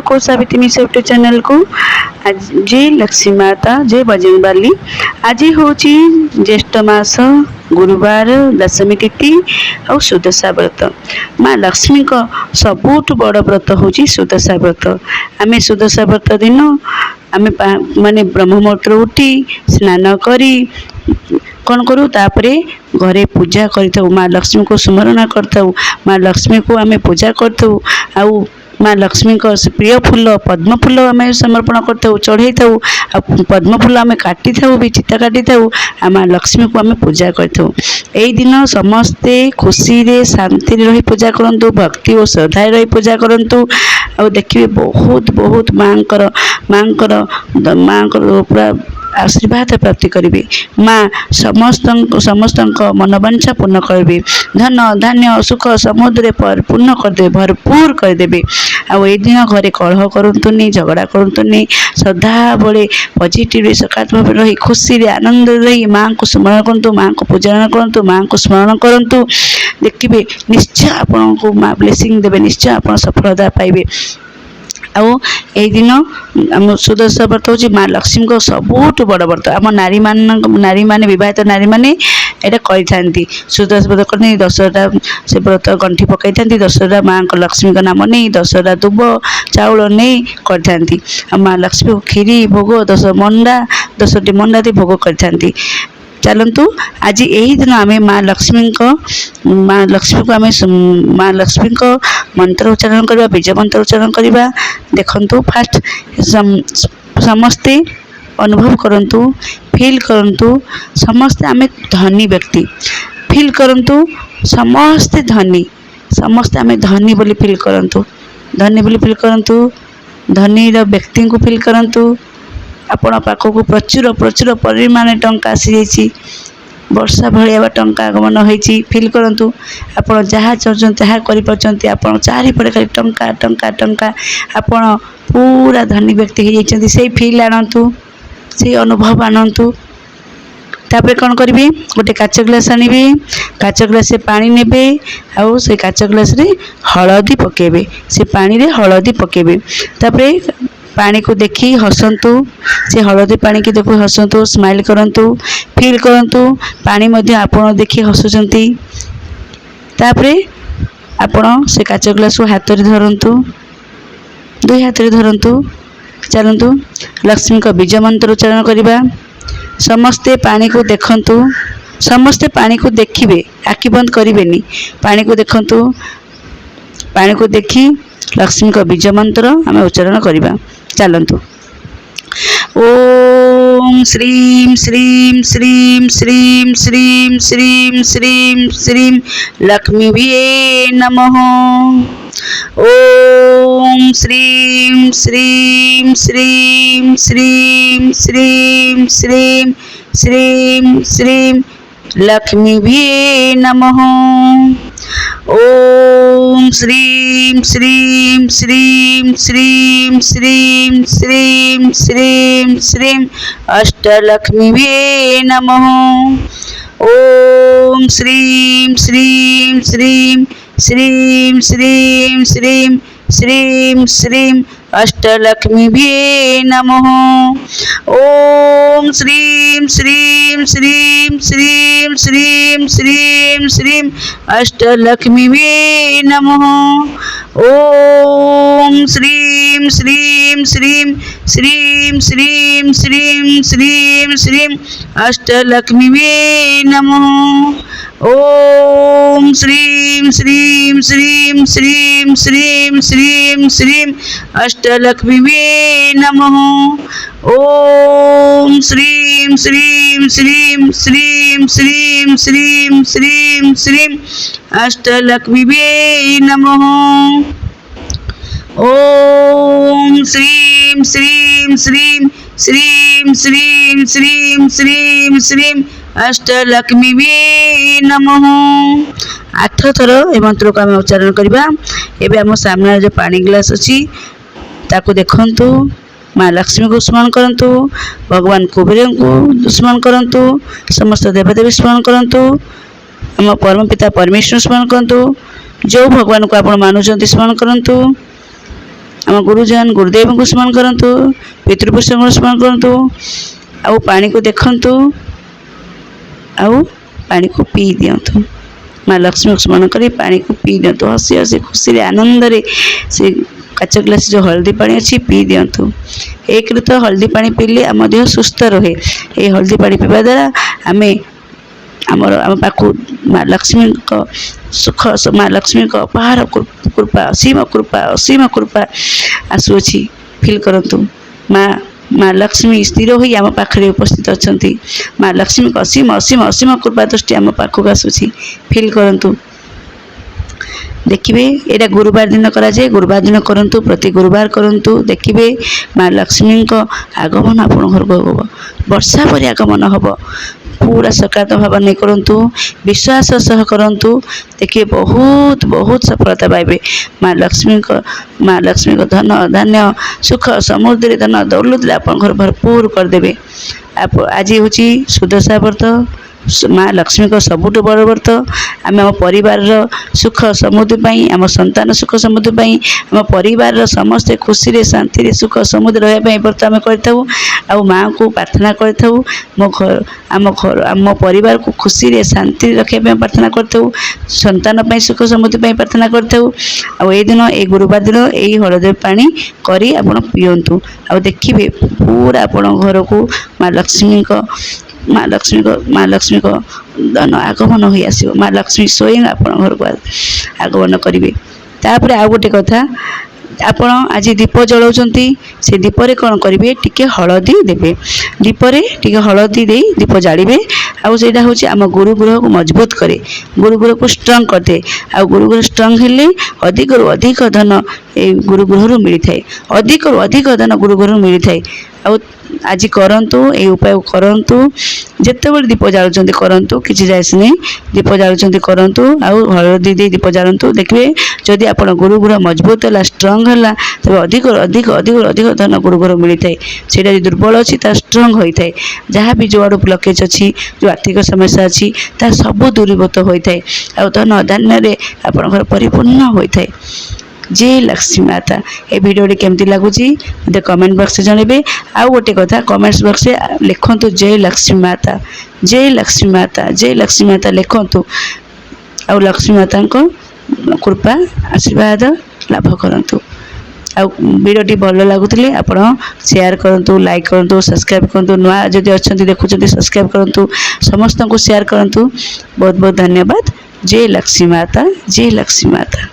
को सावित्री मिश्र YouTube channel को। आज जय लक्ष्मी माता जय बजरंगबली। आज हूँ ज्येष्ठ मास गुरुवार दशमी तिथि और सुदशा व्रत। माँ लक्ष्मी का सबुठ बड़ व्रत हूँ सुदशा व्रत। आम सुदशा व्रत दिन आम माने ब्रह्म मुहूर्त उठी स्नान करी कौन करूँ तापरे घरे पूजा कर माँ लक्ष्मी को स्मरण करताऊ। माँ लक्ष्मी को आम पूजा करताऊ। आउ माँ लक्ष्मी को प्रिय फूल पद्म फूल आम समर्पण करताऊ चढ़ई था। पद्म फूल आम काटी था भी चिता काटी था। माँ लक्ष्मी को आम पूजा करताऊ। यही दिन समस्ते खुशी रे शांति रही पूजा करंतु भक्ति और श्रद्धा रही पूजा करंतु। और देखिए बहुत बहुत माँकर पूरा आशीर्वाद प्राप्ति करेंगे। माँ समस्त मनोवांछा पूर्ण करेंगे। धन धान्य सुख समुद्र पूर्ण करदे भरपूर करदे। आउ ए दिन घरे कलह करतुनि झगड़ा करतुनि सदा बड़े पॉजिटिव सकारात्मक रही खुशी रे आनंद रही माँ को स्मरण करतु। माँ को पूजा करतु माँ को स्मरण करतु। देखिए निश्चय आपन को माँ ब्लेसिंग देवे निश्चय आप सफलता पाइबे। आउ यही दिन आम सुदशा व्रत हूँ माँ लक्ष्मी को सबुठ बड़ व्रत। आम नारी माने विवाहित नारी माने एटा करी सुदशा व्रत कर दशहरा से व्रत गंठी पकई था। दशहरा माँ को लक्ष्मी का नाम नहीं दशहरा दुब चाउल नहीं करती। माँ लक्ष्मी को खीरी भोग 10टी मंडा दी भोग करती। चलतु आज यही दिन आम माँ लक्ष्मी को माँ लक्ष्मी को मंत्र उच्चारण करवा बीज मंत्र उच्चारण करवा। देखंतु फास्ट समस्ते अनुभव करंतु फील करंतु समस्ते आम धनी व्यक्ति फील करंतु समस्ते आम धनी बोली फील करंतु धनी बोली फील करंतु धनी व्यक्ति को फील करंतु। आपण पाखक प्रचुर प्रचुर परिमाण टंका आसी जाइए वर्षा भाया टंका आगमन होती फील करंतु। आपण जहाँ चाहते जहाँ कर आपण चारिपटे खाली टंका टंका टंका आपण पूरा धनी व्यक्ति हो जाइए से फील आणतु से अनुभव आणतु। तापर कौन करी गोटे काच ग्लास आनिबे काच ग्लास पानी नेबे आउ से काच ग्लास रे हलदी पकेबे से पानी रे हलदी पकेबे। तापर पानी को देखी हसंतु से हलदी पानी की देखो हसंतु स्माइल करंतु फील करंतु पानी मध्य आपण देखी हसुचंती। तापरे आपण से काच ग्लास को हाथ रे धरंतु दुई हाथ रे धरंतु। चलंतु लक्ष्मी का बीज मंत्र उच्चारण करवा। समस्ते पानी को देखंतु समस्ते पानी को देखिबे आखि बंद करिवेनी पानी को देखंतु पानी को देखी लक्ष्मी का बीज मंत्र आम उच्चारण करवा। चलतु ओम श्रीं श्रीं श्रीं श्रीं श्रीं श्रीं श्रीं श्रीं लक्ष्मीवे नमः। ओम श्रीं श्रीं श्रीं श्रीं श्रीं श्रीं श्रीं श्रीं लक्ष्मीवे नमः। ओम श्रीं श्रीं श्रीं श्रीं श्रीं श्रीं श्रीं श्रीं अष्टलक्ष्मीवे नमः। ओम श्रीं श्रीं श्रीं श्रीं श्रीं श्रीं श्रीं श्रीं अष्टलक्ष्मीवे नमः। ओम श्रीं श्रीं श्रीं श्रीं श्रीं श्रीं श्रीं अष्टलक्ष्मीवे नमः। ओम श्रीं श्रीं श्रीं श्रीं श्रीं श्रीं श्रीं श्रीं अष्टलक्ष्मीवे नमः। ओम श्रीं श्रीं श्रीं श्रीं श्रीं श्रीं श्रीं अष्टलक्ष्मीवे नमः। ओम श्रीं श्रीं श्रीं श्रीं श्रीं श्रीं श्रीं श्रीं अष्टलक्ष्मीवे नमः। ओम श्रीं श्रीं श्रीं श्रीं श्रीं श्रीं श्रीं श्रीं अष्टलक्ष्मीवे नमः। 8 थर ए मंत्र को आम उच्चारण करवा। एबे आम सामने जो पानी ग्लास अच्छी ताकू देखंतु माँ लक्ष्मी को स्मरण करंतु भगवान कुबेर को स्मरण करंतु समस्त देवदेवी स्मरण करंतु आम परम पिता परमेश्वर स्मरण करंतु जो भगवान को आप मानुंट स्मरण करंतु। आम गुरुजन गुरुदेव को स्मरण करंतु पितृपुरुष को स्मरण करंतु आउ पानी को देखंतु आउ पानी को पी दियंतु माँ लक्ष्मी को स्मरण करी पानी को पी दियंतु हसी हसी खुशी आनंद रे से काच ग्लास जो हल्दी पानी अच्छी पी दियंतु। एक तो हल्दी पानी पीले आम देह सुस्थ रहे। ये हल्दी पानी पीवा द्वारा आम आम पाखु माँ लक्ष्मी सुख माँ लक्ष्मी अपार कृपा असीम कृपा आसुअछि फिल करंतु। माँ लक्ष्मी स्थिर होई आम पाखरे उपस्थित अछंती। माँ लक्ष्मी असीम असीम असीम कृपा दृष्टि आम पाखक आसुछि फिल करंतु। देखिए यहाँ गुरुवार दिन कराए गुरुवार दिन करंतु प्रति गुरुवार करंतु देखिए माँ लक्ष्मी आगमन आपण घर को हम वर्षा परि आगमन हम पूरा सकारात्मक भाव नहीं करंतु विश्वास सह करंतु देखिए बहुत बहुत सफलता पाइबे। माँ लक्ष्मी को धन धान्य सुख समृद्धि धन दौलत आप घर भरपूर करदे। आज हूँ सुदशा व्रत माँ लक्ष्मी को सबुठ बड़ व्रत आम आम परिवार सुख समृद्धि आम संतान सुख समृद्धि आम परिवार समस्ते खुशी रे शांति रे सुख समृद्धि रहा व्रत आम कर माँ को प्रार्थना करूँ मो घर आम परिवार को खुशी रे शांति रखा प्रार्थना करूँ संतान सुख समृद्धि प्रार्थना करूँ। आई दिन ये गुरुवार दिन यही हलदी पानी करी आप पीयंतु आ देखिए पूरा आपण घर को माँ लक्ष्मी को धन आगमन हो आसो। माँ लक्ष्मी स्वयं आप घर को आगमन करेंगे। तापर आ गोटे कथा आपण आज दीप जलाउछंती से दीपरे कौन करेंगे टिके हलदी देवे दीपरे टिके हलदी दे दीप जालिबे आउ सेटा होची आम गुरुग्रह को मजबूत करे गुरुग्रह को स्ट्रांग करते आ गुरुग्रह स्ट्रांग हेले अधिक रु अधिक धन ए गुरुग्रह मिली थाए अधिक रु अधिक धन गुरुग्रह मिली थाए। आज करंतु ए उपाय करंतु जेतेबेले दीप जालुचंती करंतु किछि जायस नहीं दीप जालुचंती करंतु आउ हलदी दे दीप जालंतु देखिए जदि आपण गुरुग्रह मजबूत है स्ट्रांग है तब अधिक अधिक अधिक अधिक धन गुरुग्रह मिली थाए। सेटा जो दुर्बल अच्छी स्ट्रांग होता है जहाँ भी जो आड़ ब्लकेज अच्छी जो आर्थिक समस्या अच्छी ता सब दूरीभूत होता है आ धन धान्य आपण घर परिपूर्ण होता है। जय लक्ष्मी माता ए वीडियो केमती लगुच मत कमेंट बॉक्स जनइबे। आउ गोटे कथा कमेंट्स बॉक्स लिखंतु जय लक्ष्मी माता जय लक्ष्मी माता जय लक्ष्मी माता लिखंतु आ लक्ष्मी माता कृपा आशीर्वाद लाभ करंतु। आ वीडियोटी भल लगुले आप शेयर करंतु लाइक करंतु सब्सक्राइब करंतु नुआ जदि अच्छा देखुं सब्सक्राइब करंतु समस्त को शेयर करंतु। बहुत बहुत धन्यवाद। जय लक्ष्मी माता जय लक्ष्मी माता।